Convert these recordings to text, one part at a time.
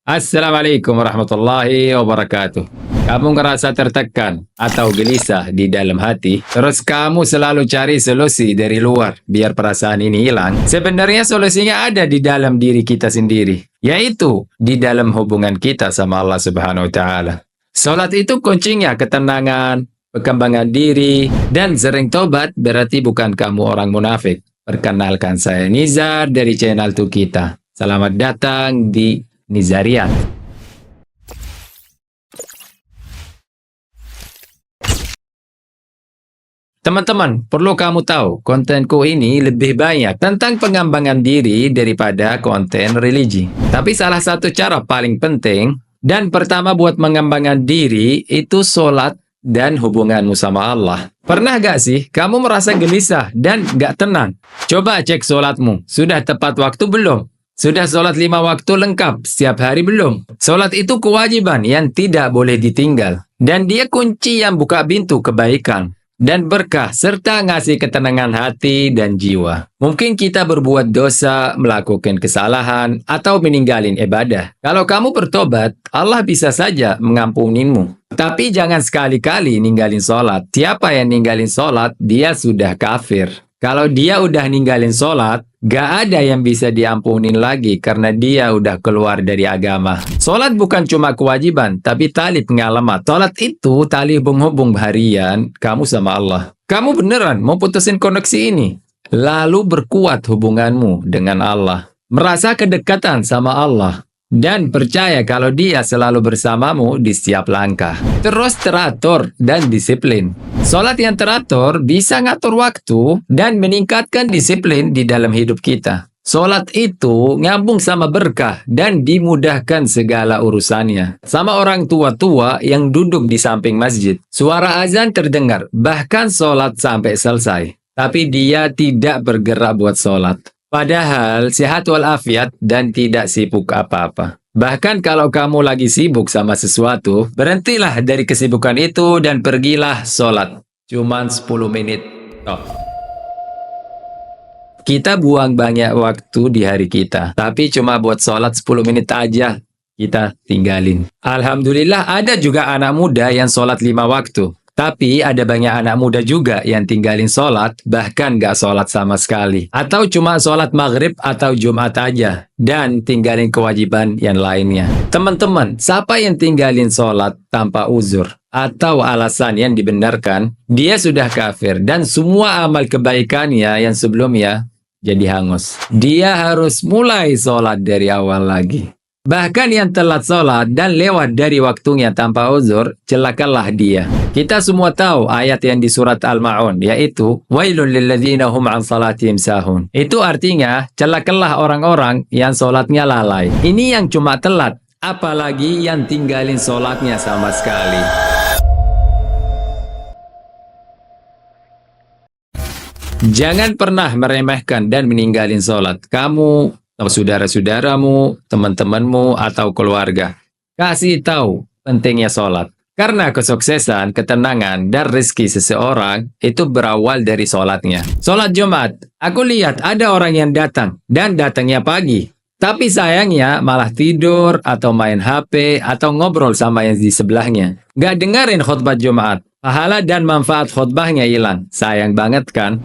Assalamualaikum warahmatullahi wabarakatuh. Kamu ngerasa tertekan atau gelisah di dalam hati, terus kamu selalu cari solusi dari luar biar perasaan ini hilang? Sebenarnya solusinya ada di dalam diri kita sendiri, yaitu di dalam hubungan kita sama Allah Subhanahu wa taala. Salat itu kuncinya ketenangan, perkembangan diri, dan sering tobat berarti bukan kamu orang munafik. Perkenalkan, saya Nizar dari channel Tukita. Selamat datang di Nizariat. Teman-teman, perlu kamu tahu, kontenku ini lebih banyak tentang pengembangan diri daripada konten religi. Tapi salah satu cara paling penting dan pertama buat mengembangkan diri itu sholat dan hubunganmu sama Allah. Pernah gak sih kamu merasa gelisah dan gak tenang? Coba cek sholatmu, sudah tepat waktu belum? Sudah sholat 5 waktu lengkap setiap hari belum? Sholat itu kewajiban yang tidak boleh ditinggal. Dan dia kunci yang buka pintu kebaikan dan berkah serta ngasih ketenangan hati dan jiwa. Mungkin kita berbuat dosa, melakukan kesalahan, atau meninggalin ibadah. Kalau kamu bertobat, Allah bisa saja mengampunimu. Tapi jangan sekali-kali ninggalin sholat. Siapa yang ninggalin sholat, dia sudah kafir. Kalau dia udah ninggalin sholat, gak ada yang bisa diampunin lagi karena dia udah keluar dari agama. Sholat bukan cuma kewajiban, tapi tali pengalaman. Sholat itu tali penghubung harian kamu sama Allah. Kamu beneran mau putusin koneksi ini? Lalu berkuat hubunganmu dengan Allah. Merasa kedekatan sama Allah. Dan percaya kalau dia selalu bersamamu di setiap langkah. Terus teratur dan disiplin. Sholat yang teratur bisa ngatur waktu dan meningkatkan disiplin di dalam hidup kita. Sholat itu nyambung sama berkah dan dimudahkan segala urusannya. Sama orang tua-tua yang duduk di samping masjid. Suara azan terdengar, bahkan sholat sampai selesai. Tapi dia tidak bergerak buat sholat. Padahal sehat walafiat dan tidak sibuk apa-apa. Bahkan kalau kamu lagi sibuk sama sesuatu, berhentilah dari kesibukan itu dan pergilah sholat. Cuman 10 menit. Kita buang banyak waktu di hari kita, tapi cuma buat sholat 10 menit aja kita tinggalin. Alhamdulillah ada juga anak muda yang sholat 5 waktu. Tapi ada banyak anak muda juga yang tinggalin sholat, bahkan gak sholat sama sekali. Atau cuma sholat maghrib atau Jumat aja, dan tinggalin kewajiban yang lainnya. Teman-teman, siapa yang tinggalin sholat tanpa uzur atau alasan yang dibenarkan, dia sudah kafir, dan semua amal kebaikannya yang sebelumnya jadi hangus. Dia harus mulai sholat dari awal lagi. Bahkan yang telat sholat dan lewat dari waktunya tanpa uzur, celakalah dia. Kita semua tahu ayat yang di surat Al-Ma'un, yaitu Wailun lilladzina hum an salatihim sahun. Itu artinya, celakalah orang-orang yang sholatnya lalai. Ini yang cuma telat, apalagi yang tinggalin sholatnya sama sekali. Jangan pernah meremehkan dan meninggalin sholat. Kamu, saudara-saudaramu, teman-temanmu, atau keluarga. Kasih tahu pentingnya sholat. Karena kesuksesan, ketenangan, dan rezeki seseorang itu berawal dari sholatnya. Sholat Jumat, aku lihat ada orang yang datang, dan datangnya pagi. Tapi sayangnya malah tidur, atau main HP, atau ngobrol sama yang di sebelahnya. Gak dengerin khutbah Jumat. Pahala dan manfaat khutbahnya hilang. Sayang banget kan?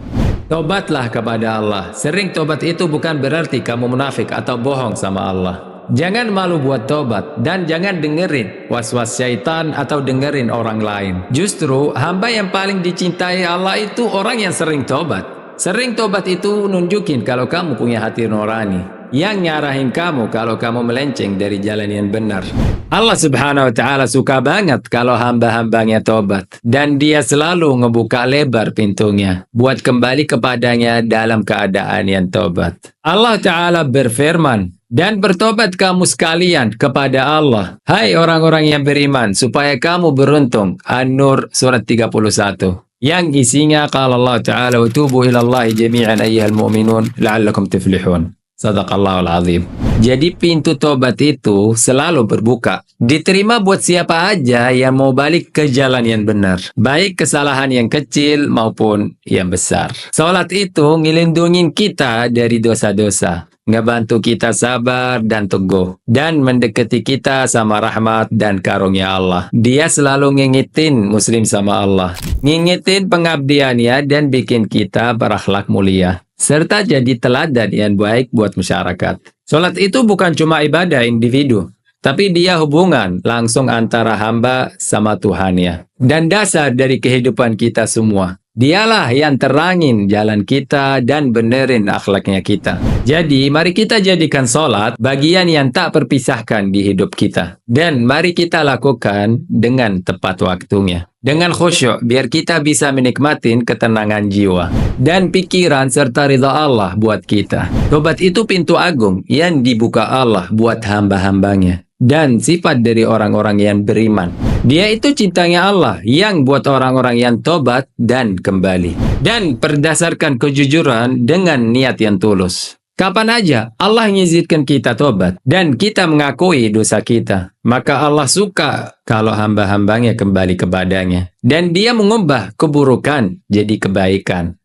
Tobatlah kepada Allah. Sering tobat itu bukan berarti kamu munafik atau bohong sama Allah. Jangan malu buat tobat dan jangan dengerin was-was syaitan atau dengerin orang lain. Justru hamba yang paling dicintai Allah itu orang yang sering tobat. Sering tobat itu nunjukin kalau kamu punya hati nurani yang nyarahin kamu kalau kamu melenceng dari jalan yang benar. Allah Subhanahu wa taala suka banget kalau hamba-hambanya tobat dan dia selalu ngebuka lebar pintunya buat kembali kepadanya dalam keadaan yang tobat. Allah taala berfirman, dan bertobat kamu sekalian kepada Allah, hai orang-orang yang beriman, supaya kamu beruntung. An-Nur surat 31. Yang isinya qala Allah taala wa tubu ila Allah jami'an ayyuhal mu'minun la'allakum tuflihun. Sadaqallahul azim. Jadi pintu tobat itu selalu berbuka. Diterima buat siapa aja yang mau balik ke jalan yang benar. Baik kesalahan yang kecil maupun yang besar. Salat itu ngelindungin kita dari dosa-dosa. ngebantu kita sabar dan teguh, dan mendekati kita sama rahmat dan karunia Allah. Dia selalu ngingetin muslim sama Allah, ngingetin pengabdiannya dan bikin kita berakhlak mulia, serta jadi teladan yang baik buat masyarakat. Salat itu bukan cuma ibadah individu, tapi dia hubungan langsung antara hamba sama Tuhannya, dan dasar dari kehidupan kita semua. Dialah yang terangin jalan kita dan benerin akhlaknya kita. Jadi, mari kita jadikan sholat bagian yang tak terpisahkan di hidup kita. Dan mari kita lakukan dengan tepat waktunya. Dengan khusyuk, biar kita bisa menikmatin ketenangan jiwa dan pikiran serta ridha Allah buat kita. Tobat itu pintu agung yang dibuka Allah buat hamba-hambanya. Dan sifat dari orang-orang yang beriman. Dia itu cintanya Allah yang buat orang-orang yang tobat dan kembali. Dan berdasarkan kejujuran dengan niat yang tulus. Kapan aja Allah mengizinkan kita tobat dan kita mengakui dosa kita, maka Allah suka kalau hamba-hambanya kembali kepadanya. Dan dia mengubah keburukan jadi kebaikan,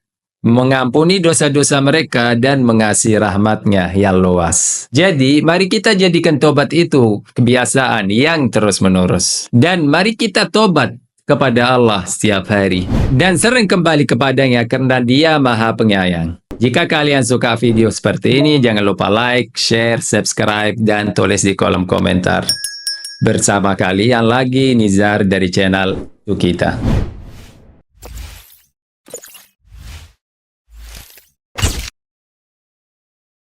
mengampuni dosa-dosa mereka dan mengasihi rahmatnya yang luas. Jadi, mari kita jadikan tobat itu kebiasaan yang terus-menerus. Dan mari kita tobat kepada Allah setiap hari. Dan sering kembali kepadanya karena dia maha penyayang. Jika kalian suka video seperti ini, jangan lupa like, share, subscribe, dan tulis di kolom komentar. Bersama kalian lagi, Nizar dari channel Tukita.